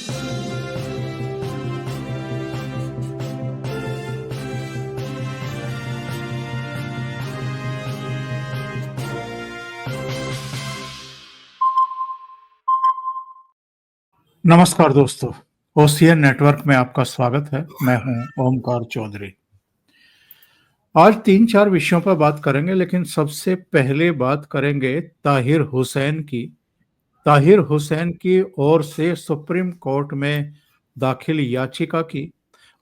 नमस्कार दोस्तों, OCN network में आपका स्वागत है। मैं हूं ओमकार चौधरी। आज 3-4 विषयों पर बात करेंगे, लेकिन सबसे पहले बात करेंगे ताहिर हुसैन की। ताहिर हुसैन की ओर से सुप्रीम कोर्ट में दाखिल याचिका की,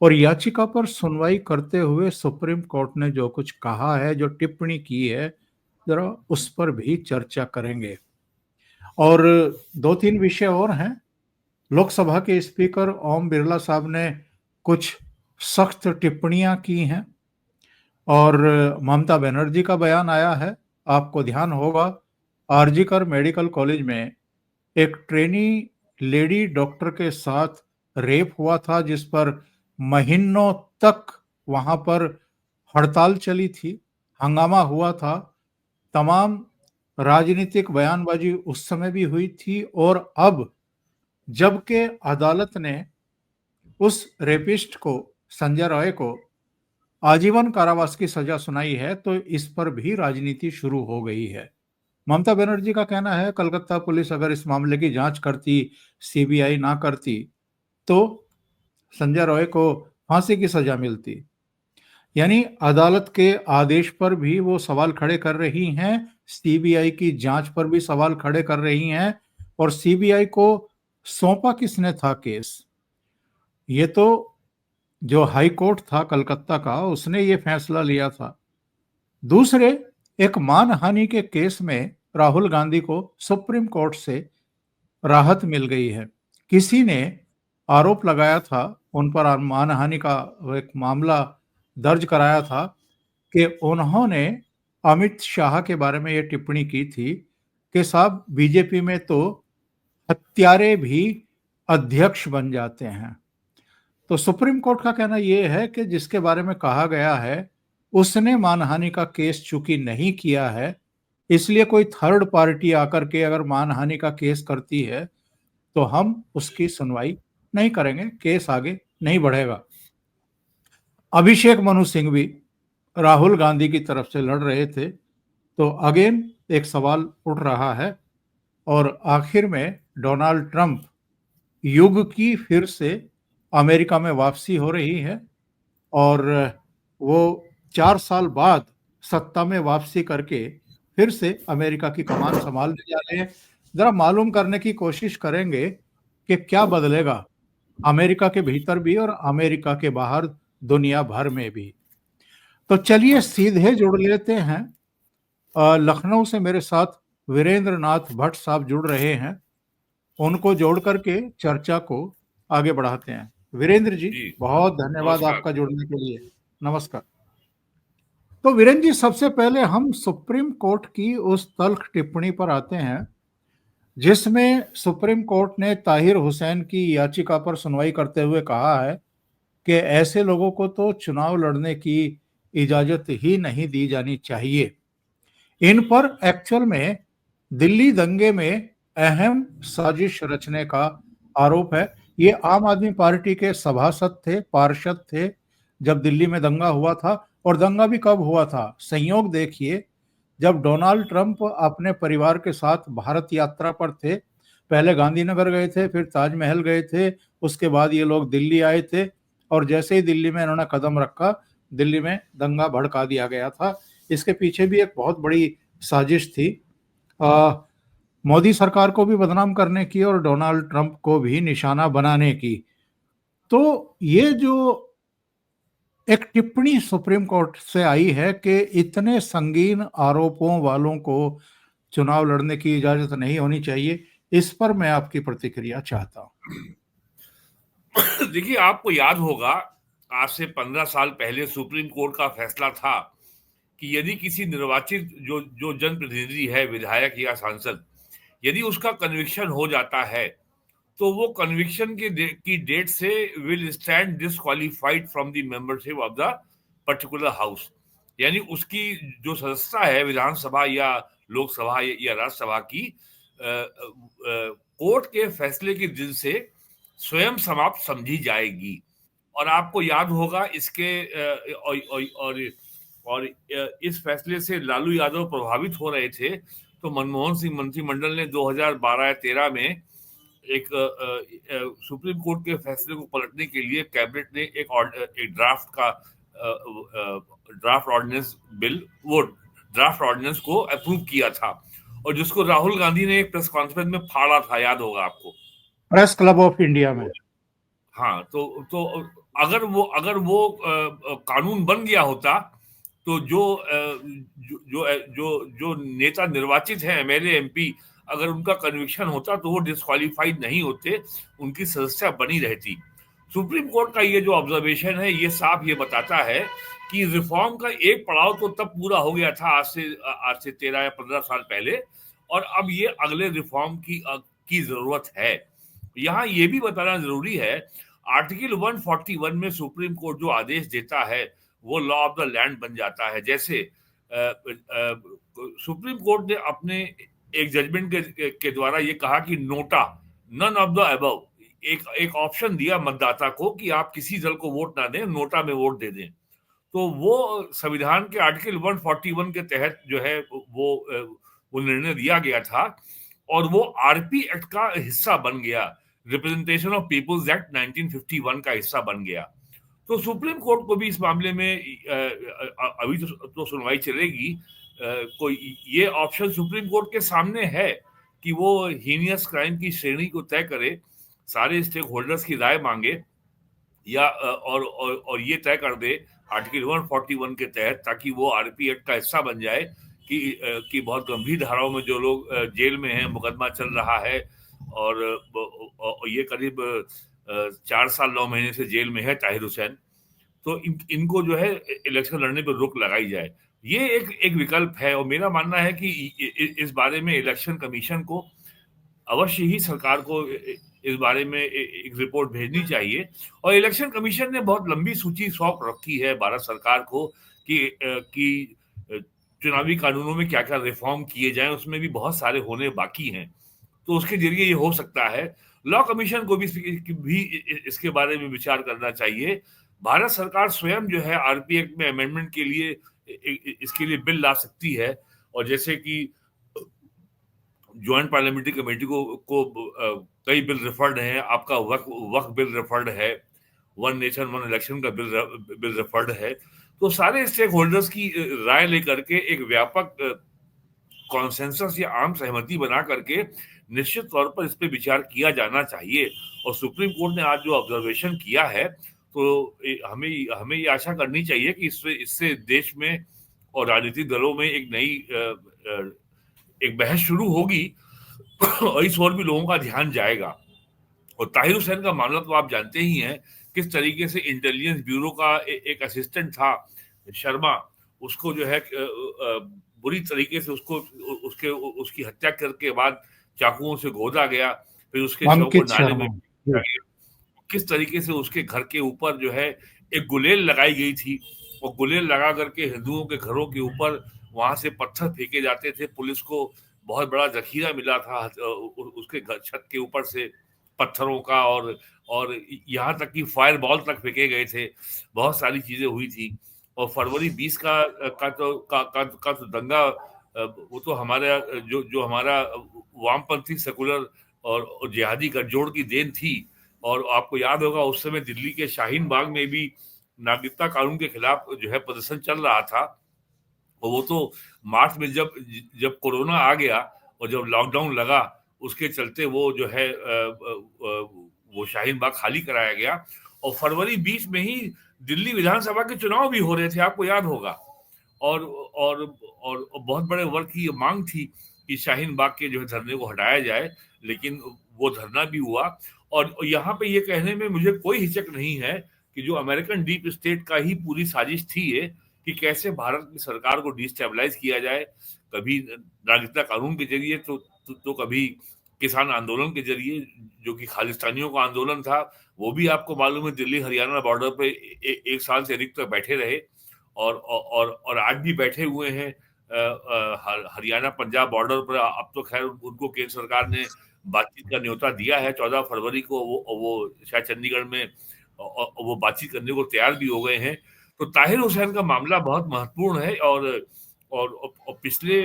और याचिका पर सुनवाई करते हुए सुप्रीम कोर्ट ने जो कुछ कहा है, जो टिप्पणी की है, जरा उस पर भी चर्चा करेंगे। और 2-3 विषय और हैं। लोकसभा के स्पीकर ओम बिरला साहब ने कुछ सख्त टिप्पणियां की हैं, और ममता बनर्जी का बयान आया है। आपको ध्यान होगा, आरजीकर मेडिकल कॉलेज में एक ट्रेनी लेडी डॉक्टर के साथ रेप हुआ था, जिस पर महीनों तक वहां पर हड़ताल चली थी, हंगामा हुआ था, तमाम राजनीतिक बयानबाजी उस समय भी हुई थी। और अब जबकि अदालत ने उस रेपिस्ट को, संजय रॉय को, आजीवन कारावास की सजा सुनाई है, तो इस पर भी राजनीति शुरू हो गई है। ममता बनर्जी का कहना है, कलकत्ता पुलिस अगर इस मामले की जांच करती, सीबीआई ना करती, तो संजय रॉय को फांसी की सजा मिलती। यानी अदालत के आदेश पर भी वो सवाल खड़े कर रही हैं, सीबीआई की जांच पर भी सवाल खड़े कर रही हैं। और सीबीआई को सौंपा किसने था केस? ये तो जो हाई कोर्ट था कलकत्ता का, उसने ये फैसला लिया था। दूसरे, एक मानहानि के केस में राहुल गांधी को सुप्रीम कोर्ट से राहत मिल गई है। किसी ने आरोप लगाया था, उन पर मानहानि का एक मामला दर्ज कराया था कि उन्होंने अमित शाह के बारे में ये टिप्पणी की थी कि साहब, बीजेपी में तो हत्यारे भी अध्यक्ष बन जाते हैं। तो सुप्रीम कोर्ट का कहना यह है कि जिसके बारे में कहा गया है, उसने मानहानि का केस चूंकि नहीं किया है, इसलिए कोई थर्ड पार्टी आकर के अगर मानहानि का केस करती है, तो हम उसकी सुनवाई नहीं करेंगे, केस आगे नहीं बढ़ेगा। अभिषेक मनु सिंह भी राहुल गांधी की तरफ से लड़ रहे थे, तो अगेन एक सवाल उठ रहा है। और आखिर में डोनाल्ड ट्रंप युग की फिर से अमेरिका में वापसी हो रही है, और वो 4 साल बाद सत्ता में वापसी करके फिर से अमेरिका की कमान संभालने जा रहे हैं। जरा मालूम करने की कोशिश करेंगे कि क्या बदलेगा अमेरिका के भीतर भी और अमेरिका के बाहर, दुनिया भर में भी। तो चलिए सीधे जुड़ लेते हैं। लखनऊ से मेरे साथ वीरेंद्र नाथ भट्ट साहब जुड़ रहे हैं, उनको जोड़ करके चर्चा को आगे बढ़ाते हैं। वीरेंद्र जी, जी बहुत धन्यवाद नमस्कार। आपका जुड़ने के लिए। नमस्कार। तो वीरेंद्र जी, सबसे पहले हम सुप्रीम कोर्ट की उस तल्ख टिप्पणी पर आते हैं, जिसमें सुप्रीम कोर्ट ने ताहिर हुसैन की याचिका पर सुनवाई करते हुए कहा है कि ऐसे लोगों को तो चुनाव लड़ने की इजाजत ही नहीं दी जानी चाहिए। इन पर एक्चुअल में दिल्ली दंगे में अहम साजिश रचने का आरोप है। ये आम आदमी पार्टी के सभासद थे, पार्षद थे, जब दिल्ली में दंगा हुआ था। और दंगा भी कब हुआ था, संयोग देखिए, जब डोनाल्ड ट्रंप अपने परिवार के साथ भारत यात्रा पर थे। पहले गांधीनगर गए थे, फिर ताजमहल गए थे, उसके बाद ये लोग दिल्ली आए थे, और जैसे ही दिल्ली में इन्होंने कदम रखा, दिल्ली में दंगा भड़का दिया गया था। इसके पीछे भी एक बहुत बड़ी साजिश थी, मोदी सरकार को भी बदनाम करने की और डोनाल्ड ट्रंप को भी निशाना बनाने की। तो ये जो एक टिप्पणी सुप्रीम कोर्ट से आई है कि इतने संगीन आरोपों वालों को चुनाव लड़ने की इजाजत नहीं होनी चाहिए, इस पर मैं आपकी प्रतिक्रिया चाहता हूं। देखिए, आपको याद होगा, आज से 15 साल पहले सुप्रीम कोर्ट का फैसला था कि यदि किसी निर्वाचित जो जो जनप्रतिनिधि है, विधायक या सांसद, यदि उसका कन्विक्शन हो जाता है, तो वो कन्विक्शन की डेट से will stand disqualified from the membership of the particular house. यानी उसकी जो सदस्यता है विधानसभा या लोकसभा या राज्यसभा की, कोर्ट के फैसले के दिन से स्वयं समाप्त समझी जाएगी। और आपको याद होगा इसके और इस फैसले से लालू यादव प्रभावित हो रहे थे, तो मनमोहन सिंह मंत्रिमंडल ने 2012 या 13 में सुप्रीम कोर्ट के फैसले को पलटने के लिए कैबिनेट ने एक ड्राफ्ट ऑर्डिनेंस बिल, वो ड्राफ्ट ऑर्डिनेंस को अप्रूव किया था, और जिसको राहुल गांधी ने एक प्रेस कॉन्फ्रेंस में फाड़ा था, याद होगा आपको, प्रेस क्लब ऑफ इंडिया में। हाँ, तो अगर वो कानून बन गया होता, तो जो नेता निर्वाचित हैं, एमएलए एमपी, अगर उनका कन्विक्शन होता तो वो डिस्क्वालीफाइड नहीं होते, उनकी सदस्यता बनी रहती। सुप्रीम कोर्ट का ये जो ऑब्जर्वेशन है, ये साफ ये बताता है कि रिफॉर्म का एक पड़ाव तो तब पूरा हो गया था, आज से 13 या 15 साल पहले, और अब ये अगले रिफॉर्म की जरूरत है। यहाँ ये भी बताना जरूरी है, आर्टिकल 141 में सुप्रीम कोर्ट जो आदेश देता है वो लॉ ऑफ द लैंड बन जाता है। जैसे सुप्रीम कोर्ट ने अपने एक जजमेंट के द्वारा ये कहा कि NOTA, none of the above, एक ऑप्शन दिया मतदाता को कि आप किसी दल को वोट ना दें, नोटा में वोट दे दें। तो वो संविधान के आर्टिकल 141 के तहत जो है वो निर्णय दिया गया था, और वो आरपी एक्ट का हिस्सा बन गया, रिप्रेजेंटेशन ऑफ पीपुल्स एक्ट 1951 का हिस्सा बन गया। तो सुप्रीम कोर्ट को भी इस मामले में अभी तो सुनवाई चलेगी, कोई ये ऑप्शन सुप्रीम कोर्ट के सामने है कि वो हीनियस क्राइम की श्रेणी को तय करे, सारे स्टेक होल्डर्स की राय मांगे, या और ये तय कर दे आर्टिकल 141 के तहत, ताकि वो आरपी एक्ट का हिस्सा बन जाए कि बहुत गंभीर धाराओं में जो लोग जेल में हैं, मुकदमा चल रहा है, और ये करीब 4 साल 9 महीने से जेल में है ताहिर हुसैन, तो इनको जो है इलेक्शन लड़ने पर रोक लगाई जाए। ये एक विकल्प है, और मेरा मानना है कि इस बारे में इलेक्शन कमीशन को अवश्य ही सरकार को इस बारे में एक रिपोर्ट भेजनी चाहिए। और इलेक्शन कमीशन ने बहुत लंबी सूची सौंप रखी है भारत सरकार को कि चुनावी कानूनों में क्या क्या रिफॉर्म किए जाएं, उसमें भी बहुत सारे होने बाकी हैं, तो उसके जरिए ये हो सकता है। लॉ कमीशन को भी इसके बारे में विचार करना चाहिए। भारत सरकार स्वयं जो है आरपी एक्ट में अमेंडमेंट के लिए इसके लिए बिल ला सकती है, और जैसे कि ज्वाइंट पार्लियामेंट्री कमेटी को कई बिल रेफर्ड हैं, आपका वक्फ बिल रेफर्ड है, वन नेशन वन इलेक्शन का बिल रेफर्ड है। तो सारे स्टेक होल्डर्स की राय लेकर के एक व्यापक कॉन्सेंसस या आम सहमति बना करके निश्चित तौर पर इस पे विचार किया जाना चाहिए। और सुप्रीम कोर्ट ने आज जो ऑब्जर्वेशन किया है, तो हमें ये आशा करनी चाहिए कि इससे देश में और राजनीतिक दलों में एक नई एक बहस शुरू होगी, और इस ओर भी लोगों का ध्यान जाएगा। और ताहिर हुसैन का मामला तो आप जानते ही हैं, किस तरीके से इंटेलिजेंस ब्यूरो का एक असिस्टेंट था शर्मा, उसको जो है बुरी तरीके से उसकी हत्या करके बाद चाकुओं से गोदा गया, फिर उसके शव को अंकित नाले में शर्मा। फेंका गया। किस तरीके से उसके घर के ऊपर जो है एक गुलेल लगाई गई थी, और गुलेल लगा करके हिंदुओं के घरों के ऊपर वहां से पत्थर फेंके जाते थे। पुलिस को बहुत बड़ा जखीरा मिला था उसके घर छत के ऊपर से पत्थरों का, और यहाँ तक कि फायर बॉल तक फेंके गए थे। बहुत सारी चीजें हुई थी। और फरवरी 20 का तो दंगा, वो तो हमारा जो हमारा वामपंथी सेकुलर और जिहादी गठजोड़ की देन थी। और आपको याद होगा उस समय दिल्ली के शाहीन बाग में भी नागरिकता कानून के खिलाफ जो है प्रदर्शन चल रहा था। और वो तो मार्च में जब कोरोना आ गया और जब लॉकडाउन लगा, उसके चलते वो जो है वो शाहीन बाग खाली कराया गया। और फरवरी 20 में ही दिल्ली विधानसभा के चुनाव भी हो रहे थे, आपको याद होगा। और बहुत बड़े वर्ग की ये मांग थी कि शाहीन बाग के जो है धरने को हटाया जाए, लेकिन वो धरना भी हुआ। और यहाँ पे ये कहने में मुझे कोई हिचक नहीं है कि जो अमेरिकन डीप स्टेट का ही पूरी साजिश थी ये, कि कैसे भारत की सरकार को डिस्टेबलाइज किया जाए, कभी नागरिकता कानून के जरिए तो कभी किसान आंदोलन के जरिए, जो कि खालिस्तानियों का आंदोलन था। वो भी आपको मालूम है दिल्ली हरियाणा बॉर्डर पे एक साल से अधिक तक बैठे रहे, और आज भी बैठे हुए हैं हरियाणा पंजाब बॉर्डर पर। अब तो खैर उनको केंद्र सरकार ने बातचीत का न्योता दिया है 14 फरवरी को, वो शायद चंडीगढ़ में वो बातचीत करने को तैयार भी हो गए हैं। तो ताहिर हुसैन का मामला बहुत महत्वपूर्ण है और पिछले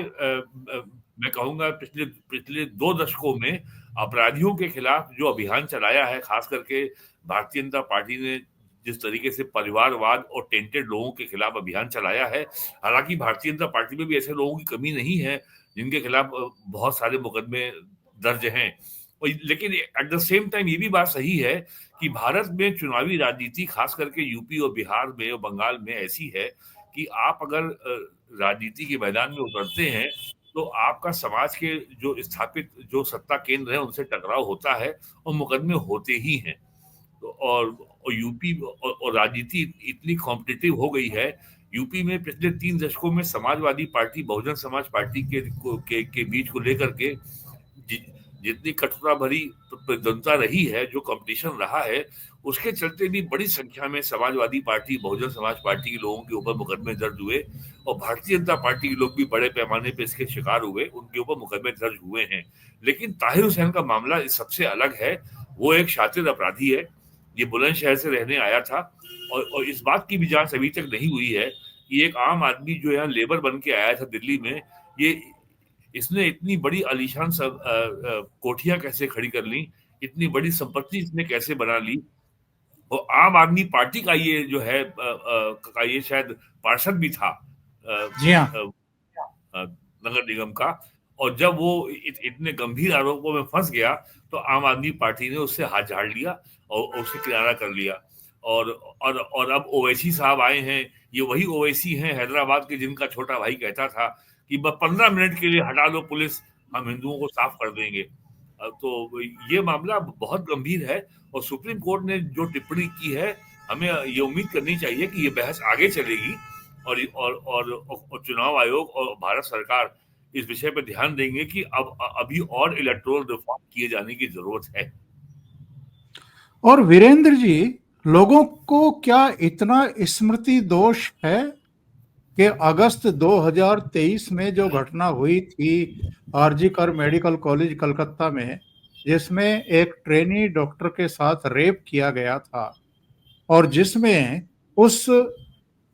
मैं कहूँगा पिछले पिछले 2 दशकों में अपराधियों के खिलाफ जो अभियान चलाया है, खास करके भारतीय जनता पार्टी ने जिस तरीके से परिवारवाद और टेंटेड लोगों के खिलाफ अभियान चलाया है, हालाँकि भारतीय जनता पार्टी में भी ऐसे लोगों की कमी नहीं है, जिनके खिलाफ बहुत सारे मुकदमे दर्ज हैं। लेकिन एट द सेम टाइम ये भी बात सही है कि भारत में चुनावी राजनीति खास करके यूपी और बिहार में और बंगाल में ऐसी है कि आप अगर राजनीति के मैदान में उतरते हैं तो आपका समाज के जो स्थापित जो सत्ता केंद्र है उनसे टकराव होता है और मुकदमे होते ही हैं। तो और यूपी और राजनीति इतनी कॉम्पिटिटिव हो गई है। यूपी में पिछले 3 दशकों में समाजवादी पार्टी बहुजन समाज पार्टी के बीच को लेकर के जितनी कठोरता भरी प्रतिद्वंदता रही है, जो कंपटीशन रहा है, उसके चलते भी बड़ी संख्या में समाजवादी पार्टी बहुजन समाज पार्टी के लोगों के ऊपर मुकदमे दर्ज हुए और भारतीय जनता पार्टी के लोग भी बड़े पैमाने पे इसके शिकार हुए, उनके ऊपर मुकदमे दर्ज हुए हैं। लेकिन ताहिर हुसैन का मामला सबसे अलग है। वो एक शातिर अपराधी है, ये बुलंदशहर से रहने आया था और इस बात की भी जांच अभी तक नहीं हुई है कि एक आम आदमी जो यहाँ लेबर बन के आया था दिल्ली में, ये इसने इतनी बड़ी आलीशान सब कोठियां कैसे खड़ी कर ली, इतनी बड़ी संपत्ति इसने कैसे बना ली। और आम आदमी पार्टी का ये जो है का ये शायद पार्षद भी था जी हाँ। नगर निगम का। और जब वो इतने गंभीर आरोपों में फंस गया तो आम आदमी पार्टी ने उससे हाथ झाड़ लिया और उससे किनारा कर लिया। और अब ओवैसी साहब आए हैं, ये वही ओवैसी हैं हैदराबाद के जिनका छोटा भाई कहता था कि बस 15 मिनट के लिए हटा लो पुलिस, हम हिंदुओं को साफ कर देंगे। तो ये मामला बहुत गंभीर है और सुप्रीम कोर्ट ने जो टिप्पणी की है, हमें ये उम्मीद करनी चाहिए कि ये बहस आगे चलेगी और चुनाव आयोग और भारत सरकार इस विषय पर ध्यान देंगे कि अब अभी और इलेक्टोरल रिफॉर्म किए जाने की जरूरत है। और वीरेंद्र जी, लोगों को क्या इतना स्मृति दोष है कि अगस्त 2023 में जो घटना हुई थी आरजी कर मेडिकल कॉलेज कलकत्ता में, जिसमें एक ट्रेनी डॉक्टर के साथ रेप किया गया था और जिसमें उस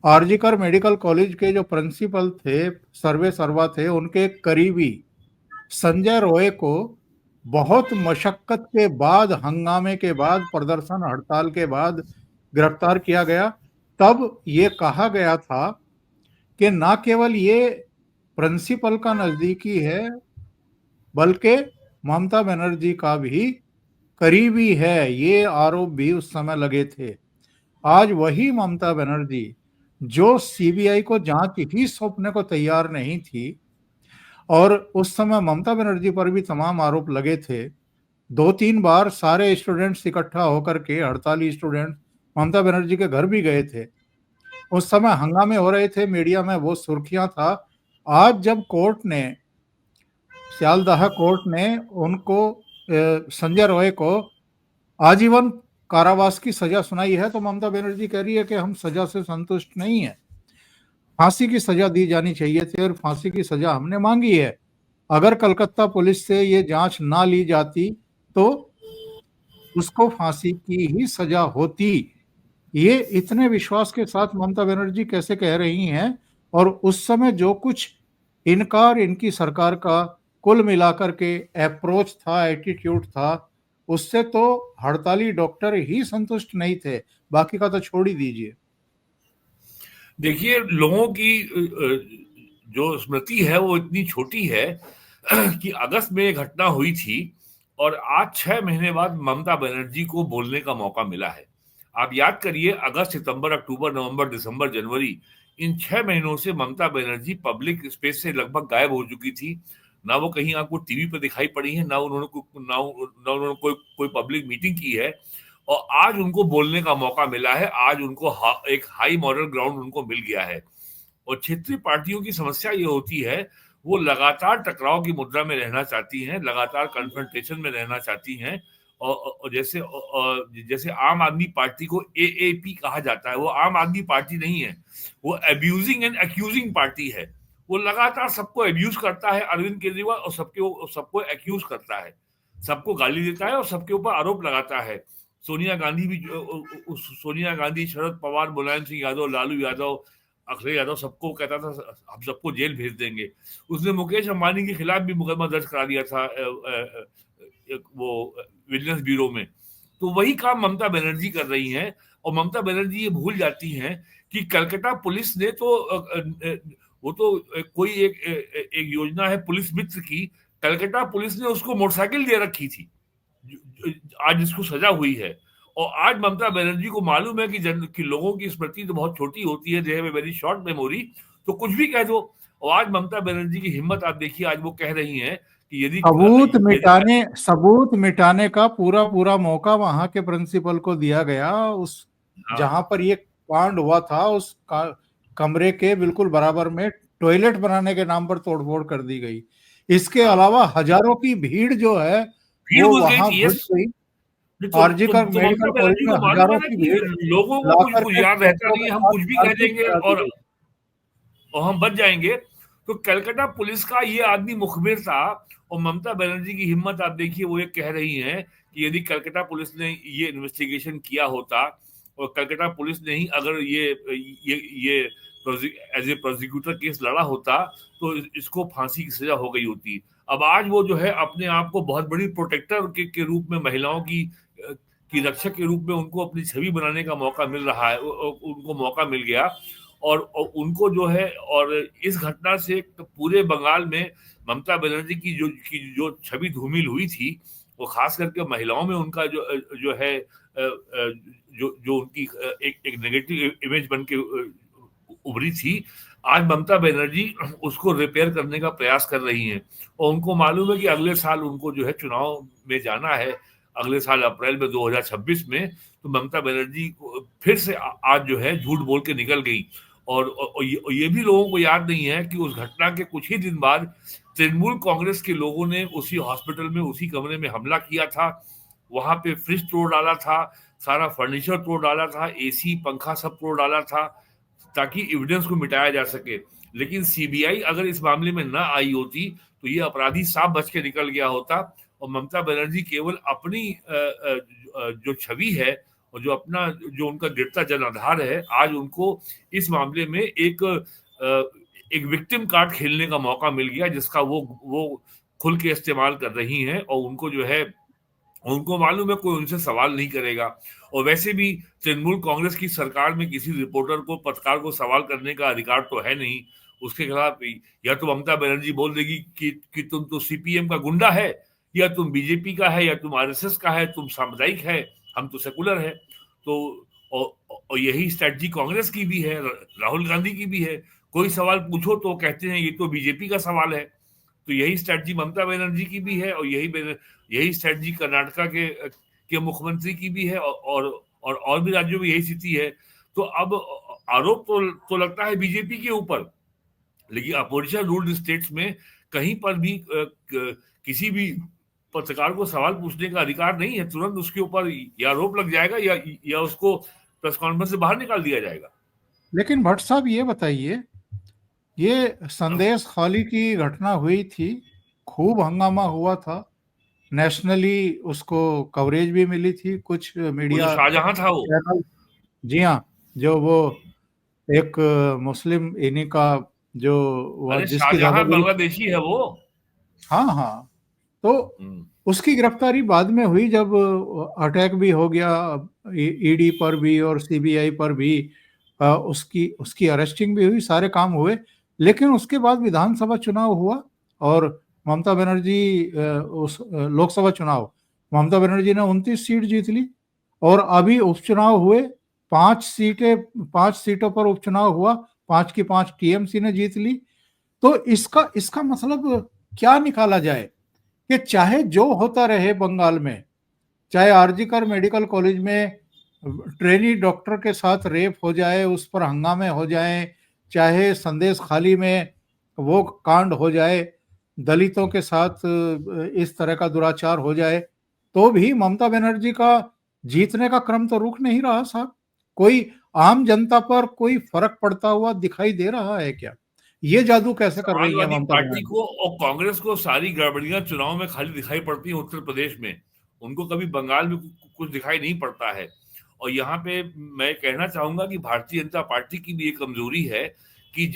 आरजी कर मेडिकल कॉलेज के जो प्रिंसिपल थे, सर्वे सर्वा थे, उनके करीबी संजय रॉय को बहुत मशक्कत के बाद, हंगामे के बाद, प्रदर्शन हड़ताल के बाद गिरफ्तार किया गया। तब ये कहा गया था कि ना केवल ये प्रिंसिपल का नजदीकी है बल्कि ममता बनर्जी का भी करीबी है, ये आरोप भी उस समय लगे थे। आज वही ममता बनर्जी जो सीबीआई को जांच ही सौंपने को तैयार नहीं थी, और उस समय ममता बनर्जी पर भी तमाम आरोप लगे थे। 2-3 बार सारे स्टूडेंट्स इकट्ठा होकर के, हड़ताली स्टूडेंट ममता बनर्जी के घर भी गए थे। उस समय हंगामे हो रहे थे, मीडिया में वो सुर्खियां था। आज जब सियालदह कोर्ट ने उनको, संजय रॉय को आजीवन कारावास की सजा सुनाई है, तो ममता बनर्जी कह रही है कि हम सजा से संतुष्ट नहीं है, फांसी की सजा दी जानी चाहिए थी और फांसी की सजा हमने मांगी है। अगर कलकत्ता पुलिस से ये जांच ना ली जाती तो उसको फांसी की ही सजा होती। ये इतने विश्वास के साथ ममता बनर्जी कैसे कह रही हैं? और उस समय जो कुछ इनकार इनकी सरकार का कुल मिलाकर के अप्रोच था, एटीट्यूड था, उससे तो हड़ताली डॉक्टर ही संतुष्ट नहीं थे, बाकी का तो छोड़ ही दीजिए। देखिए, लोगों की जो स्मृति है वो इतनी छोटी है कि अगस्त में ये घटना हुई थी और आज 6 महीने बाद ममता बनर्जी को बोलने का मौका मिला है। आप याद करिए, अगस्त, सितंबर, अक्टूबर, नवंबर, दिसंबर, जनवरी, इन 6 महीनों से ममता बनर्जी पब्लिक स्पेस से लगभग गायब हो चुकी थी। ना वो कहीं आपको टीवी पे दिखाई पड़ी है, ना उन्होंने कोई पब्लिक मीटिंग की है और आज उनको बोलने का मौका मिला है। आज उनको एक हाई मॉरल ग्राउंड उनको मिल गया है। और क्षेत्रीय पार्टियों की समस्या ये होती है, वो लगातार टकराव की मुद्रा में रहना चाहती हैं, लगातार कन्फ्रंटेशन में रहना चाहती हैं। और जैसे आम आदमी पार्टी को एएपी कहा जाता है, वो आम आदमी पार्टी नहीं है, वो अब्यूजिंग एंड एक्यूजिंग पार्टी है। वो लगातार सबको अब्यूज करता है, अरविंद केजरीवाल, और सबको एक्यूज करता है। सबको गाली देता है और सबके ऊपर आरोप लगाता है। सोनिया गांधी भी सोनिया गांधी, शरद पवार, मुलायम सिंह यादव, लालू यादव, अखिलेश यादव सबको कहता था हम सबको जेल भेज देंगे। उसने मुकेश अंबानी के खिलाफ भी मुकदमा दर्ज करा दिया था वो विजिलेंस ब्यूरो में। तो वही काम ममता बनर्जी कर रही हैं। और ममता बनर्जी ये भूल जाती हैं कि कलकत्ता पुलिस ने तो वो तो कोई एक योजना है पुलिस मित्र की। कलकत्ता पुलिस ने उसको मोटरसाइकिल दे रखी थी आज जिसको सजा हुई है। और आज ममता बनर्जी को मालूम है कि लोगों की स्मृति तो बहुत छोटी होती है, they have a very short memory, तो कुछ भी कह दो। और आज ममता बनर्जी की हिम्मत आप देखिए, आज वो कह रही हैं कि यदि सबूत मिटाने का पूरा पूरा मौका वहां के प्रिंसिपल को दिया गया। उस जहां पर ये कांड हुआ था उस कमरे के बिल्कुल बराबर में टॉयलेट बनाने के नाम पर तोड़फोड़ कर दी गई। इसके अलावा हजारों की भीड़ जो है भीड़ वो घुस गई वहां थी। घुस गई। तो मेडिकल ममता कॉलेज बनर्जी में को मालूम है हजारों ना की कि भीड़ लोगों को ला कुछ करके याद रहता छात्रों नहीं के है, हम साथ कुछ भी कह मारपीट देंगे करा दी और गई। हम बच जाएंगे। तो कलकत्ता पुलिस का ये आदमी मुखबिर था। और ममता बनर्जी की हिम्मत आप देखिए, वो ये कह रही हैं कि यदि कलकत्ता पुलिस ने ये इन्वेस्टिगेशन किया होता और कलकत्ता पुलिस ने ही अगर ये एज ए प्रोसिक्यूटर केस लड़ा होता तो इसको फांसी की सजा हो गई होती। अब आज वो जो है अपने आप को बहुत बड़ी प्रोटेक्टर के रूप में, महिलाओं की रक्षक के रूप में उनको अपनी छवि बनाने का मौका मिल रहा है, उनको मौका मिल गया। और उनको जो है, और इस घटना से पूरे बंगाल में ममता बनर्जी की जो छवि धूमिल हुई थी, वो खास करके महिलाओं में उनका जो है जो उनकी एक नेगेटिव इमेज बन के उभरी थी, आज ममता बनर्जी उसको रिपेयर करने का प्रयास कर रही हैं। और उनको मालूम है कि अगले साल उनको जो है चुनाव में जाना है, अगले साल अप्रैल में 2026 में। तो ममता बनर्जी फिर से आज जो है झूठ बोल के निकल गई। और ये भी लोगों को याद नहीं है कि उस घटना के कुछ ही दिन बाद तृणमूल कांग्रेस के लोगों ने उसी हॉस्पिटल में, उसी कमरे में हमला किया था। वहां पे फ्रिज तोड़ डाला था, सारा फर्नीचर तोड़ डाला था, एसी पंखा सब तोड़ डाला था ताकि एविडेंस को मिटाया जा सके। लेकिन सीबीआई अगर इस मामले में ना आई होती तो ये अपराधी साफ बच के निकल गया होता। और ममता बनर्जी केवल अपनी जो छवि है और जो उनका गिरता जनाधार है, आज उनको इस मामले में एक विक्टिम कार्ड खेलने का मौका मिल गया, जिसका वो खुल के इस्तेमाल कर रही हैं। और उनको जो है, उनको मालूम है कोई उनसे सवाल नहीं करेगा। और वैसे भी तृणमूल कांग्रेस की सरकार में किसी रिपोर्टर को, पत्रकार को सवाल करने का अधिकार तो है नहीं। उसके खिलाफ या तो ममता बनर्जी बोल देगी कि तुम तो सीपीएम का गुंडा है, या तुम बीजेपी का है, या तुम आरएसएस का है, तुम सामुदायिक है, हम तो सेकुलर है। तो और यही स्ट्रेटजी कांग्रेस की भी है, राहुल गांधी की भी है। कोई सवाल पूछो तो कहते हैं ये तो बीजेपी का सवाल है। तो यही स्ट्रेटजी ममता बनर्जी की भी है, और यही स्ट्रेटजी कर्नाटका के मुख्यमंत्री की भी है, और भी राज्यों में यही स्थिति है। तो अब आरोप तो लगता है बीजेपी के ऊपर, लेकिन अपोजिशन रूल्ड स्टेट्स में कहीं पर भी किसी भी पत्रकार को सवाल पूछने का अधिकार नहीं है। तुरंत उसके ऊपर या आरोप लग जाएगा या उसको प्रेस कॉन्फ्रेंस से बाहर निकाल दिया जाएगा। लेकिन भट्ट साहब ये बताइए, ये संदेश खाली की घटना हुई थी, खूब हंगामा हुआ था, नेशनली उसको कवरेज भी मिली थी, कुछ वो जो मीडिया शाहजहां था वो, चैनल, जी हाँ, जो वो एक मुस्लिम इन्हीं का जो अरे जिसकी शाहजहां दादागिरी, बांग्लादेशी है वो। हाँ हाँ, तो उसकी गिरफ्तारी बाद में हुई जब अटैक भी हो गया ईडी पर भी और सीबीआई पर भी, उसकी उसकी अरेस्टिंग भी हुई, सारे काम हुए। लेकिन उसके बाद विधानसभा चुनाव हुआ और ममता बनर्जी उस लोकसभा चुनाव, ममता बनर्जी ने 29 सीट जीत ली। और अभी उपचुनाव हुए, 5 सीटों पर उपचुनाव हुआ, 5 की 5 टीएमसी ने जीत ली। तो इसका इसका मतलब क्या निकाला जाए कि चाहे जो होता रहे बंगाल में, चाहे आरजीकर मेडिकल कॉलेज में ट्रेनी डॉक्टर के साथ रेप हो जाए, उस पर हंगामे हो जाए, चाहे संदेश खाली में वो कांड हो जाए, दलितों के साथ इस तरह का दुराचार हो जाए, तो भी ममता बनर्जी का जीतने का क्रम तो रुक नहीं रहा साहब। कोई आम जनता पर कोई फर्क पड़ता हुआ दिखाई दे रहा है क्या? ये जादू कैसे कर रही है समाजवादी ममता पार्टी बनर्जी? को और कांग्रेस को सारी गड़बड़ियां चुनाव में खाली दिखाई पड़ती हैं उत्तर प्रदेश में, उनको कभी बंगाल में कुछ दिखाई नहीं पड़ता है। और यहाँ पे मैं कहना चाहूंगा कि भारतीय जनता पार्टी की भी एक कमजोरी है कि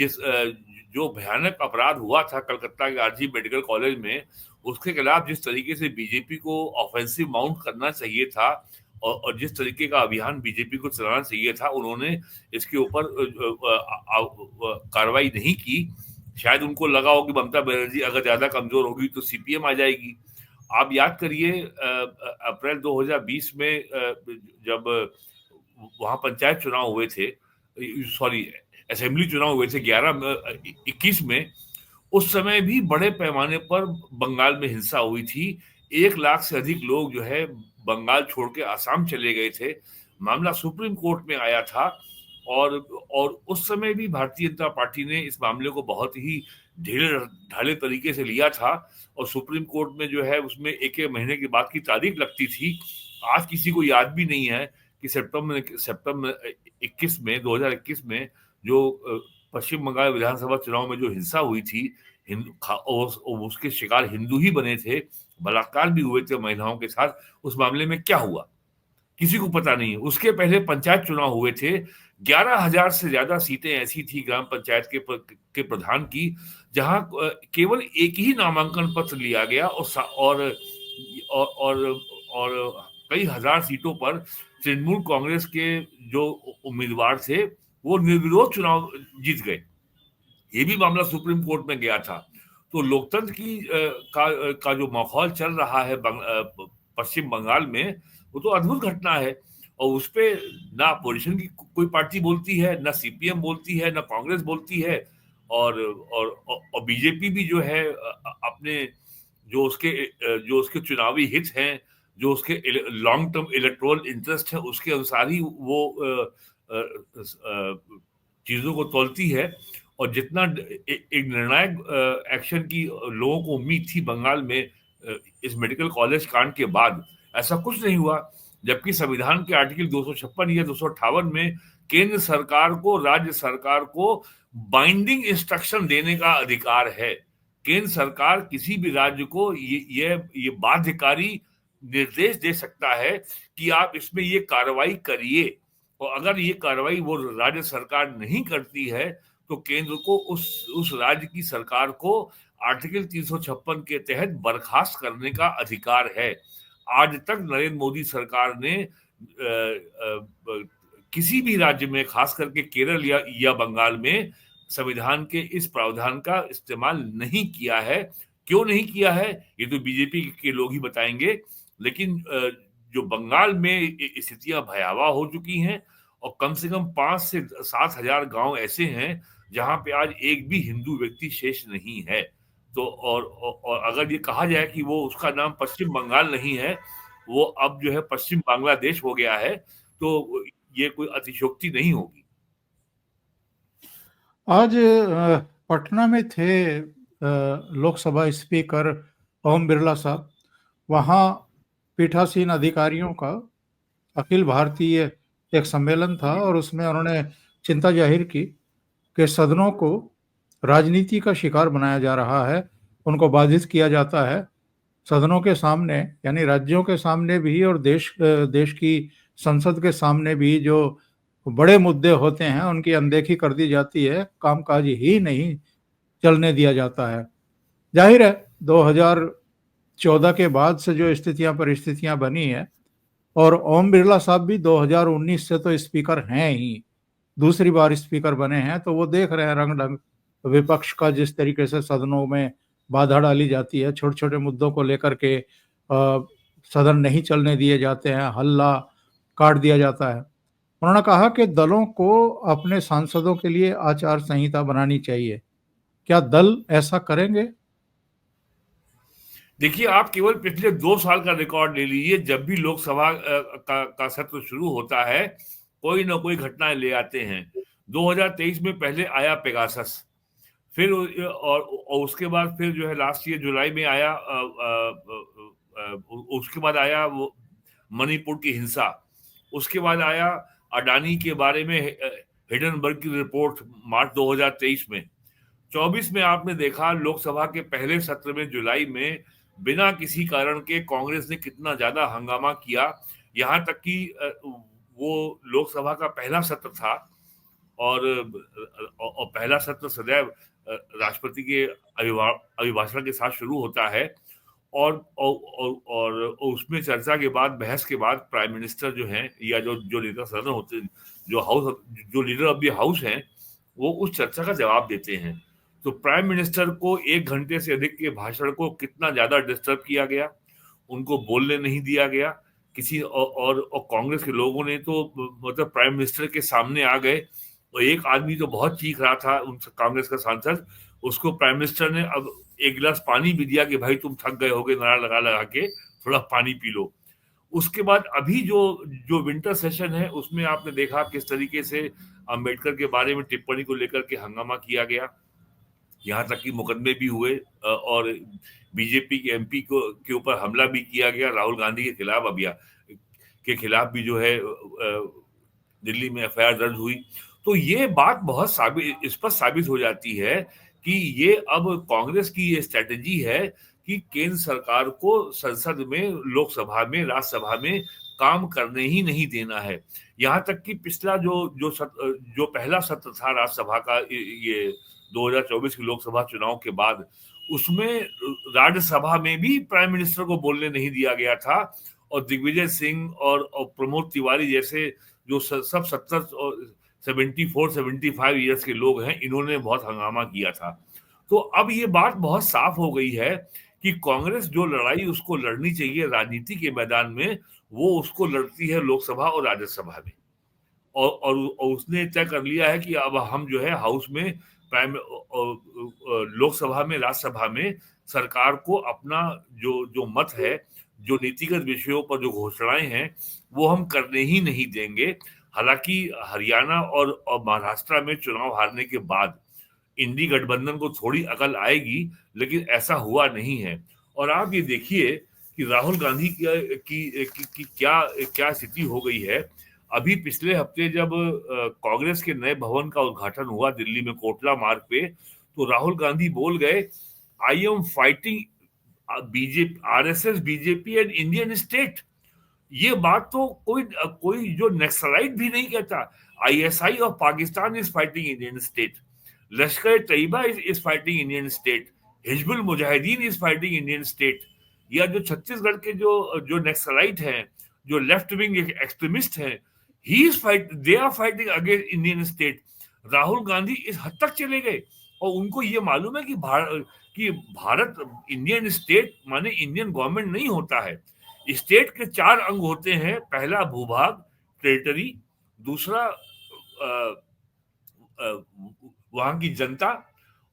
जो भयानक अपराध हुआ था कलकत्ता के आरजी मेडिकल कॉलेज में, उसके खिलाफ जिस तरीके से बीजेपी को ऑफेंसिव माउंट करना चाहिए था और जिस तरीके का अभियान बीजेपी को चलाना चाहिए था, उन्होंने इसके ऊपर कार्रवाई नहीं की। शायद उनको लगा हो कि ममता बनर्जी अगर ज्यादा कमजोर होगी तो सीपीएम आ जाएगी। आप याद करिए अप्रैल 2020 में जब वहां पंचायत चुनाव हुए थे, सॉरी असेंबली चुनाव हुए थे 11-21 में, उस समय भी बड़े पैमाने पर बंगाल में हिंसा हुई थी। 1 लाख से अधिक लोग जो है बंगाल छोड़ के आसाम चले गए थे। मामला सुप्रीम कोर्ट में आया था और उस समय भी भारतीय जनता पार्टी ने इस मामले को बहुत ही ढीले ढाले तरीके से लिया था और सुप्रीम कोर्ट में जो है उसमें एक महीने के बाद की तारीख लगती थी। आज किसी को याद भी नहीं है कि सितंबर 21 में 2021 में जो पश्चिम बंगाल विधानसभा चुनाव में जो हिंसा हुई थी, उसके शिकार हिंदू ही बने थे, बलात्कार भी हुए थे महिलाओं के साथ। उस मामले में क्या हुआ किसी को पता नहीं है। उसके पहले पंचायत चुनाव हुए थे, 11,000 से ज्यादा सीटें ऐसी थी ग्राम पंचायत के प्रधान की, जहां केवल एक ही नामांकन पत्र लिया गया और, और कई हजार सीटों पर तृणमूल कांग्रेस के जो उम्मीदवार थे वो निर्विरोध चुनाव जीत गए। ये भी मामला सुप्रीम कोर्ट में गया था। तो लोकतंत्र का जो माहौल चल रहा है पश्चिम बंगाल में, वो तो अद्भुत घटना है। और उस पे ना अपोजिशन की कोई पार्टी बोलती है, ना सीपीएम बोलती है, ना कांग्रेस बोलती है। और बीजेपी भी जो है अपने जो उसके चुनावी हित हैं, जो उसके लॉन्ग टर्म इलेक्टोरल इंटरेस्ट है, उसके अनुसार ही वो चीजों को तोलती है। और जितना एक निर्णायक एक्शन की लोगों को उम्मीद थी बंगाल में इस मेडिकल कॉलेज कांड के बाद, ऐसा कुछ नहीं हुआ। जबकि संविधान के आर्टिकल 256 या 258 में केंद्र सरकार को राज्य सरकार को बाइंडिंग इंस्ट्रक्शन देने का अधिकार है। केंद्र सरकार किसी भी राज्य को ये बाध्यकारी निर्देश दे सकता है कि आप इसमें ये कार्रवाई करिए। और अगर ये कार्रवाई वो राज्य सरकार नहीं करती है तो केंद्र को उस राज्य की सरकार को आर्टिकल 356 के तहत बर्खास्त करने का अधिकार है। आज तक नरेंद्र मोदी सरकार ने किसी भी राज्य में, खास करके केरल या बंगाल में, संविधान के इस प्रावधान का इस्तेमाल नहीं किया है। क्यों नहीं किया है ये तो बीजेपी के लोग ही बताएंगे। लेकिन जो बंगाल में स्थितियां भयावह हो चुकी हैं और कम से कम 5 से 7 हजार गांव ऐसे हैं जहां पे आज एक भी हिंदू व्यक्ति शेष नहीं है। तो और अगर ये कहा जाए कि वो उसका नाम पश्चिम बंगाल नहीं है, वो अब जो है पश्चिम बांग्लादेश हो गया है, तो ये कोई अतिशयोक्ति नहीं होगी। आज पटना में थे लोकसभा स्पीकर ओम बिरला साहब। वहाँ पीठासीन अधिकारियों का अखिल भारतीय एक सम्मेलन था और उसमें उन्होंने चिंता जाहिर की कि सदनों को राजनीति का शिकार बनाया जा रहा है, उनको बाधित किया जाता है। सदनों के सामने, यानी राज्यों के सामने भी और देश की संसद के सामने भी जो बड़े मुद्दे होते हैं उनकी अनदेखी कर दी जाती है, कामकाज ही नहीं चलने दिया जाता है। जाहिर है 2014 के बाद से जो परिस्थितियां बनी है, और ओम बिरला साहब भी 2019 से तो स्पीकर हैं ही, दूसरी बार स्पीकर बने हैं, तो वो देख रहे हैं रंग ढंग विपक्ष का, जिस तरीके से सदनों में बाधा डाली जाती है, छोटे छोटे मुद्दों को लेकर के सदन नहीं चलने दिए जाते हैं, हल्ला काट दिया जाता है। उन्होंने कहा कि दलों को अपने सांसदों के लिए आचार संहिता बनानी चाहिए। क्या दल ऐसा करेंगे? देखिए, आप केवल पिछले 2 साल का रिकॉर्ड ले लीजिए। जब भी लोकसभा का सत्र शुरू होता है, कोई ना कोई घटना ले आते हैं। 2023 में पहले आया पेगासस, फिर और उसके बाद फिर जो है लास्ट ईयर जुलाई में आया, उसके बाद आया वो मणिपुर की हिंसा, उसके बाद आया अडानी के बारे में हिडनबर्ग की रिपोर्ट मार्च 2023 में। 24 में आपने देखा लोकसभा के पहले सत्र में जुलाई में बिना किसी कारण के कांग्रेस ने कितना ज्यादा हंगामा किया। यहां तक कि वो लोकसभा का पहला सत्र था और पहला सत्र सदैव राष्ट्रपति के अभिभाषण के साथ शुरू होता है और उसमें चर्चा के बाद, बहस के बाद प्राइम मिनिस्टर जो हैं या जो जो लीडर सदन होते, जो लीडर ऑफ द हाउस हैं, वो उस चर्चा का जवाब देते हैं। तो प्राइम मिनिस्टर को 1 घंटे से अधिक के भाषण को कितना ज्यादा डिस्टर्ब किया गया, उनको बोलने नहीं दिया गया किसी और कांग्रेस के लोगों ने तो मतलब प्राइम मिनिस्टर के सामने आ गए और एक आदमी तो बहुत चीख रहा था, उन कांग्रेस का सांसद, उसको प्राइम मिनिस्टर ने अब एक गिलास पानी भी दिया कि भाई तुम थक गए होगे नारा लगा लगा के, थोड़ा पानी पी लो। उसके बाद अभी जो जो विंटर सेशन है उसमें आपने देखा किस तरीके से अंबेडकर के बारे में टिप्पणी को लेकर के हंगामा किया गया, यहाँ तक कि मुकदमे भी हुए और बीजेपी के एमपी को के ऊपर हमला भी किया गया, राहुल गांधी के खिलाफ भी जो है दिल्ली में एफआईआर दर्ज हुई। तो ये बात बहुत स्पष्ट साबित हो जाती है कि ये अब कांग्रेस की ये स्ट्रेटेजी है कि केंद्र सरकार को संसद में, लोकसभा में, राज्यसभा में काम करने ही नहीं देना है। यहाँ तक कि पिछला जो पहला सत्र था राज्यसभा का, ये 2024 के लोकसभा चुनाव के बाद, उसमें राज्यसभा में भी प्राइम मिनिस्टर को बोलने नहीं दिया गया था और दिग्विजय सिंह और प्रमोद तिवारी जैसे जो सब 74-75 ईयर्स के लोग हैं, इन्होंने बहुत हंगामा किया था। तो अब ये बात बहुत साफ हो गई है कि कांग्रेस जो लड़ाई उसको लड़नी चाहिए राजनीति के मैदान में, वो उसको लड़ती है लोकसभा और राज्यसभा में। और उसने तय कर लिया है कि अब हम जो है हाउस में, प्राइम लोकसभा में, राज्यसभा में सरकार को अपना जो जो मत है, जो नीतिगत विषयों पर जो घोषणाएं हैं, वो हम करने ही नहीं देंगे। हालांकि हरियाणा और महाराष्ट्र में चुनाव हारने के बाद इंडी गठबंधन को थोड़ी अकल आएगी, लेकिन ऐसा हुआ नहीं है। और आप ये देखिए कि राहुल गांधी की क्या क्या स्थिति हो गई है। अभी पिछले हफ्ते जब कांग्रेस के नए भवन का उद्घाटन हुआ दिल्ली में कोटला मार्ग पे, तो राहुल गांधी बोल गए, I am fighting BJP, RSS, BJP and Indian state. ये बात तो कोई कोई जो नक्सलाइट भी नहीं कहता। ISI of Pakistan is fighting Indian state, Lashkar Taiba is fighting Indian state, Hizbul Mujahideen is fighting Indian state, या जो छत्तीसगढ़ के जो जो नक्सलाइट हैं, जो लेफ्ट विंग एक्सट्रीमिस्ट हैं, they are fighting against Indian state. Rahul Gandhi इस हद तक चले गए और उनको ये मालूम है कि भारत इंडियन स्टेट माने इंडियन गवर्नमेंट नहीं होता है। स्टेट के 4 अंग होते हैं, पहला भूभाग, टेरिटरी, दूसरा वहां की जनता,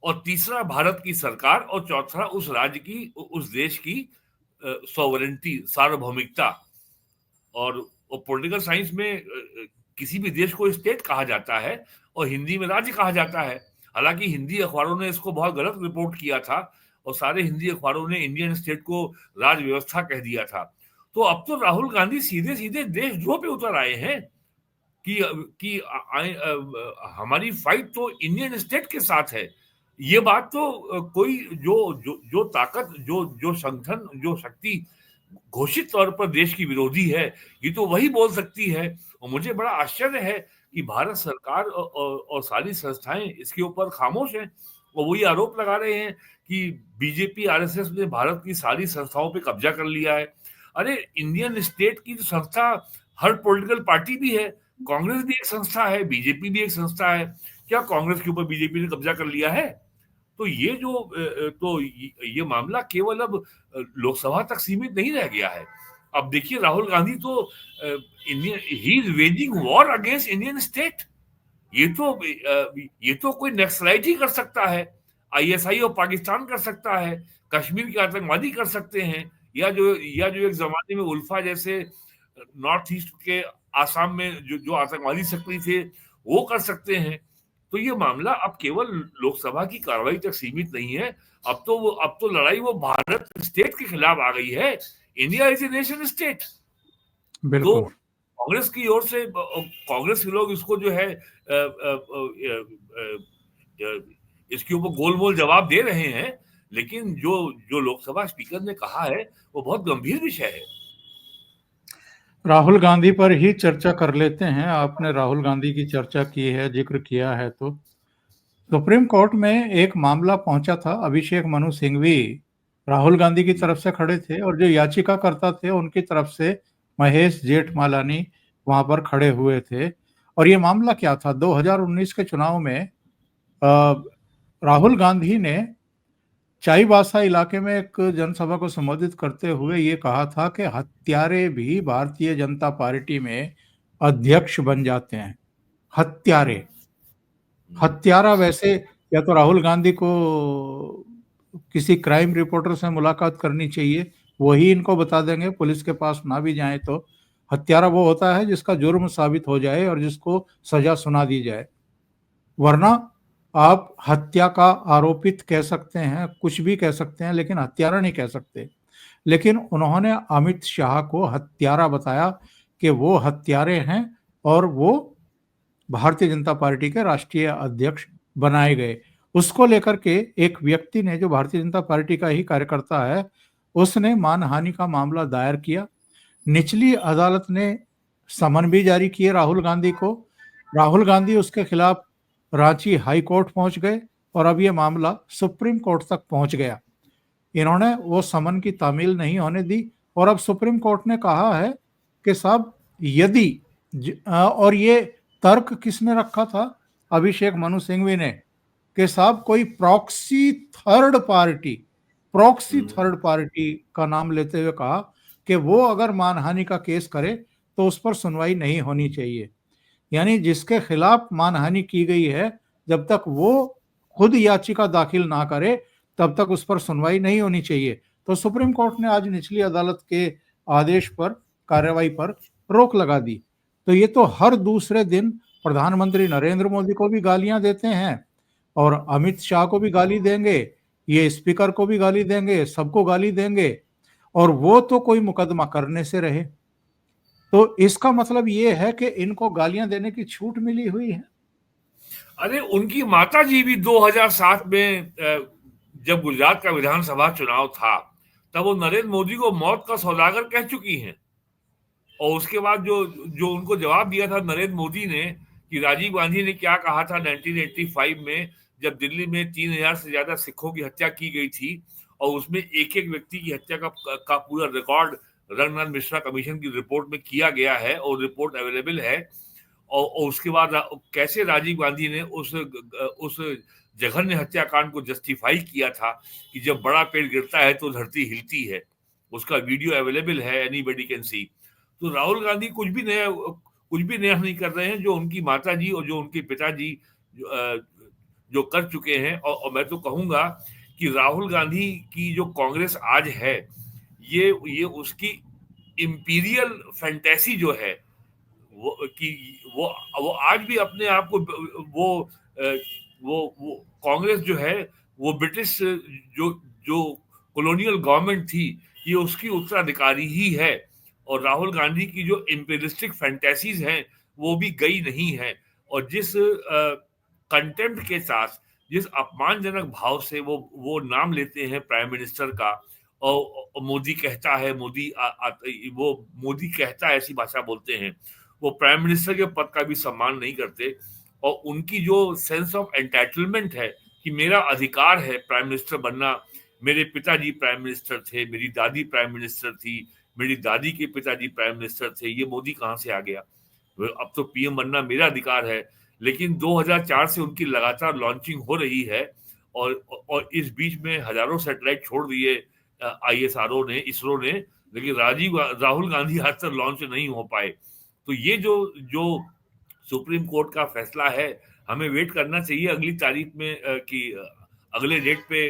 और तीसरा भारत की सरकार, और चौथा उस राज्य की, उस देश की सॉवरेंटी, सार्वभौमिकता। और पॉलिटिकल साइंस में किसी भी देश को स्टेट कहा जाता है और हिंदी में राज्य कहा जाता है। हालांकि हिंदी अखबारों ने इसको बहुत गलत रिपोर्ट किया था और सारे हिंदी अखबारों ने इंडियन स्टेट को राज व्यवस्था कह दिया था। तो अब तो राहुल गांधी सीधे सीधे देशद्रोह पे उतर आए हैं कि हमारी फाइट तो इंडियन स्टेट के साथ है। ये बात तो कोई जो ताकत, जो संगठन, जो शक्ति घोषित तौर पर देश की विरोधी है, ये तो वही बोल सकती है। और मुझे बड़ा आश्चर्य है कि भारत सरकार और सारी संस्थाएं इसके ऊपर खामोश हैं और वही आरोप लगा रहे हैं कि बीजेपी, आरएसएस ने भारत की सारी संस्थाओं पे कब्जा कर लिया है। अरे इंडियन स्टेट की जो संस्था हर पॉलिटिकल पार्टी भी है, कांग्रेस भी एक संस्था है, बीजेपी भी एक संस्था है। क्या कांग्रेस के ऊपर बीजेपी ने कब्जा कर लिया है? तो ये मामला केवल अब लोकसभा तक सीमित नहीं रह गया है। अब देखिए राहुल गांधी तो he is waging war against Indian state. ये तो कोई नक्सलाइट ही कर सकता है, आईएसआई और पाकिस्तान कर सकता है, कश्मीर के आतंकवादी कर सकते हैं, या जो एक जमाने में उल्फा जैसे नॉर्थ ईस्ट के आसाम में जो आतंकवादी सक्रिय थे, वो कर सकते हैं। तो ये मामला अब केवल लोकसभा की कार्रवाई तक सीमित नहीं है। अब तो लड़ाई वो भारत स्टेट के खिलाफ आ गई है। India is a nation state. तो कांग्रेस की ओर से, कांग्रेस के लोग इसको जो है इसके ऊपर गोल-मोल जवाब दे रहे हैं, लेकिन जो जो लोकसभा स्पीकर ने कहा है, वो बहुत गंभीर विषय है। राहुल गांधी पर ही चर्चा कर लेते हैं। आपने राहुल गांधी की चर्चा की है, जिक्र किया है, तो सुप्रीम कोर्ट में एक मामला पहुंचा था। अभिषेक मनु सिंघवी राहुल गांधी की तरफ से खड़े थे और जो याचिकाकर्ता थे उनकी तरफ से महेश जेठमलानी वहां पर खड़े हुए थे। और ये मामला क्या था? 2019 के चुनाव में राहुल गांधी ने चाईबासा इलाके में एक जनसभा को संबोधित करते हुए ये कहा था कि हत्यारे भी भारतीय जनता पार्टी में अध्यक्ष बन जाते हैं। हत्यारे, हत्यारा वैसे या तो राहुल गांधी को किसी क्राइम रिपोर्टर से मुलाकात करनी चाहिए, वही इनको बता देंगे, पुलिस के पास ना भी जाए तो। हत्यारा वो होता है जिसका जुर्म साबित हो जाए और जिसको सजा सुना दी जाए, वरना आप हत्या का आरोपित कह सकते हैं, कुछ भी कह सकते हैं, लेकिन हत्यारा नहीं कह सकते। लेकिन उन्होंने अमित शाह को हत्यारा बताया कि वो हत्यारे हैं और वो भारतीय जनता पार्टी के राष्ट्रीय अध्यक्ष बनाए गए। उसको लेकर के एक व्यक्ति ने, जो भारतीय जनता पार्टी का ही कार्यकर्ता है, उसने मानहानि का मामला दायर किया। निचली अदालत ने समन भी जारी किए राहुल गांधी को। राहुल गांधी उसके खिलाफ रांची हाई कोर्ट पहुंच गए और अब ये मामला सुप्रीम कोर्ट तक पहुंच गया। इन्होंने वो समन की तामील नहीं होने दी और अब सुप्रीम कोर्ट ने कहा है कि साहब, यदि और ये तर्क किसने रखा था? अभिषेक मनु सिंघवी ने, कि साहब कोई प्रॉक्सी थर्ड पार्टी का नाम लेते हुए कहा कि वो अगर मानहानि का केस करे तो उस पर सुनवाई नहीं होनी चाहिए। यानी जिसके खिलाफ मानहानि की गई है, जब तक वो खुद याचिका दाखिल ना करे तब तक उस पर सुनवाई नहीं होनी चाहिए। तो सुप्रीम कोर्ट ने आज निचली अदालत के आदेश पर कार्रवाई पर रोक लगा दी। तो ये तो हर दूसरे दिन प्रधानमंत्री नरेंद्र मोदी को भी गालियां देते हैं और अमित शाह को भी गाली देंगे, ये स्पीकर को भी गाली देंगे, सबको गाली देंगे, और वो तो कोई मुकदमा करने से रहे। तो इसका मतलब ये है कि इनको गालियां देने की छूट मिली हुई है। अरे उनकी माता जी भी 2007 में जब गुजरात का विधानसभा चुनाव था, तब वो नरेंद्र मोदी को मौत का सौदागर कह चुकी हैं। और उसके बाद जो जो उनको जवाब दिया था नरेंद्र मोदी ने, कि राजीव गांधी ने क्या कहा था 1985 में, जब दिल्ली में 3000 से ज्यादा सिखों की हत्या की गई थी और उसमें एक एक व्यक्ति की हत्या का पूरा रिकॉर्ड रंगनाथ मिश्रा कमीशन की रिपोर्ट में किया गया है और रिपोर्ट अवेलेबल है। और उसके बाद कैसे राजीव गांधी ने उस जघन्य हत्याकांड को जस्टिफाई किया था कि जब बड़ा पेड़ गिरता है तो धरती हिलती है। उसका वीडियो अवेलेबल है, एनीबडी कैन सी। तो राहुल गांधी कुछ भी नया नहीं कर रहे हैं। जो उनकी माता जी और जो उनके पिताजी जो कर चुके हैं, और मैं तो कहूंगा कि राहुल गांधी की जो कांग्रेस आज है, ये उसकी इंपीरियल फैंटेसी जो है, वो कि वो वो आज भी अपने आप को वो वो कांग्रेस जो है, वो ब्रिटिश जो जो कॉलोनियल गवर्नमेंट थी, ये उसकी उत्तराधिकारी ही है। और राहुल गांधी की जो इम्पेरियलिस्टिक फैंटेसीज हैं, वो भी गई नहीं है। और जिस कंटेम्प्ट के साथ, जिस अपमानजनक भाव से वो नाम लेते हैं प्राइम मिनिस्टर का, और मोदी कहता है, वो मोदी कहता है ऐसी भाषा बोलते हैं, वो प्राइम मिनिस्टर के पद का भी सम्मान नहीं करते। और उनकी जो सेंस ऑफ एंटाइटलमेंट है कि मेरा अधिकार है प्राइम मिनिस्टर बनना, मेरे पिताजी प्राइम मिनिस्टर थे, मेरी दादी प्राइम मिनिस्टर थी, मेरी दादी के पिताजी प्राइम मिनिस्टर थे, ये मोदी कहाँ से आ गया? अब तो पीएम बनना मेरा अधिकार है। लेकिन 2004 से उनकी लगातार लॉन्चिंग हो रही है, और इस बीच में हजारों सैटेलाइट छोड़ दिए आईएसआरओ ने, इसरो ने, लेकिन राहुल गांधी आज तक लॉन्च नहीं हो पाए। तो ये जो जो सुप्रीम कोर्ट का फैसला है, हमें वेट करना चाहिए अगली तारीख में कि अगले डेट पे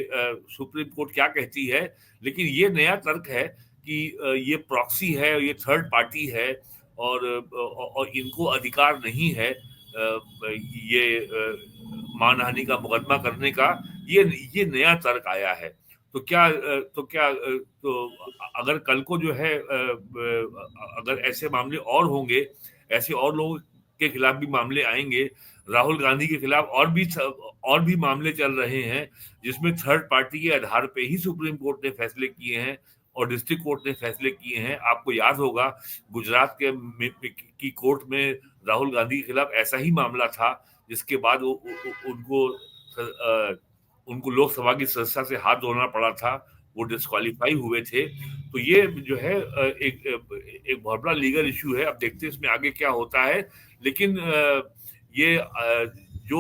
सुप्रीम कोर्ट क्या कहती है। लेकिन ये नया तर्क है कि ये प्रॉक्सी है, ये थर्ड पार्टी है, और इनको अधिकार नहीं है ये मानहानि का मुकदमा करने का। ये नया तर्क आया है। तो अगर कल को जो है, अगर ऐसे मामले और होंगे, ऐसे और लोगों के खिलाफ भी मामले आएंगे, राहुल गांधी के खिलाफ और भी मामले चल रहे हैं, जिसमें थर्ड पार्टी के आधार पे ही सुप्रीम कोर्ट ने फैसले किए हैं और डिस्ट्रिक्ट कोर्ट ने फैसले किए हैं। आपको याद होगा गुजरात की कोर्ट में राहुल गांधी के खिलाफ ऐसा ही मामला था, जिसके बाद उनको लोकसभा की सदस्यता से हाथ धोना पड़ा था, वो डिस्क्वालीफाई हुए थे। तो ये जो है एक बहुत बड़ा लीगल इशू है। अब देखते हैं इसमें आगे क्या होता है, लेकिन ये जो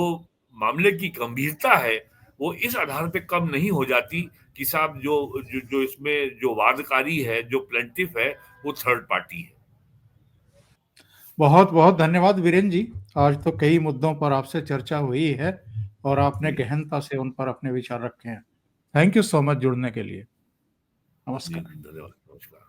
मामले की गंभीरता है वो इस आधार पे कम नहीं हो जाती कि साहब जो इसमें जो वादकारी है, जो प्लेंटिफ है, वो थर्ड पार्टी है। बहुत बहुत धन्यवाद वीरेंद्र जी। आज तो कई मुद्दों पर आपसे चर्चा हुई है और आपने जी गहनता से उन पर अपने विचार रखे हैं। थैंक यू सो मच जुड़ने के लिए। जी नमस्कार। धन्यवाद, नमस्कार।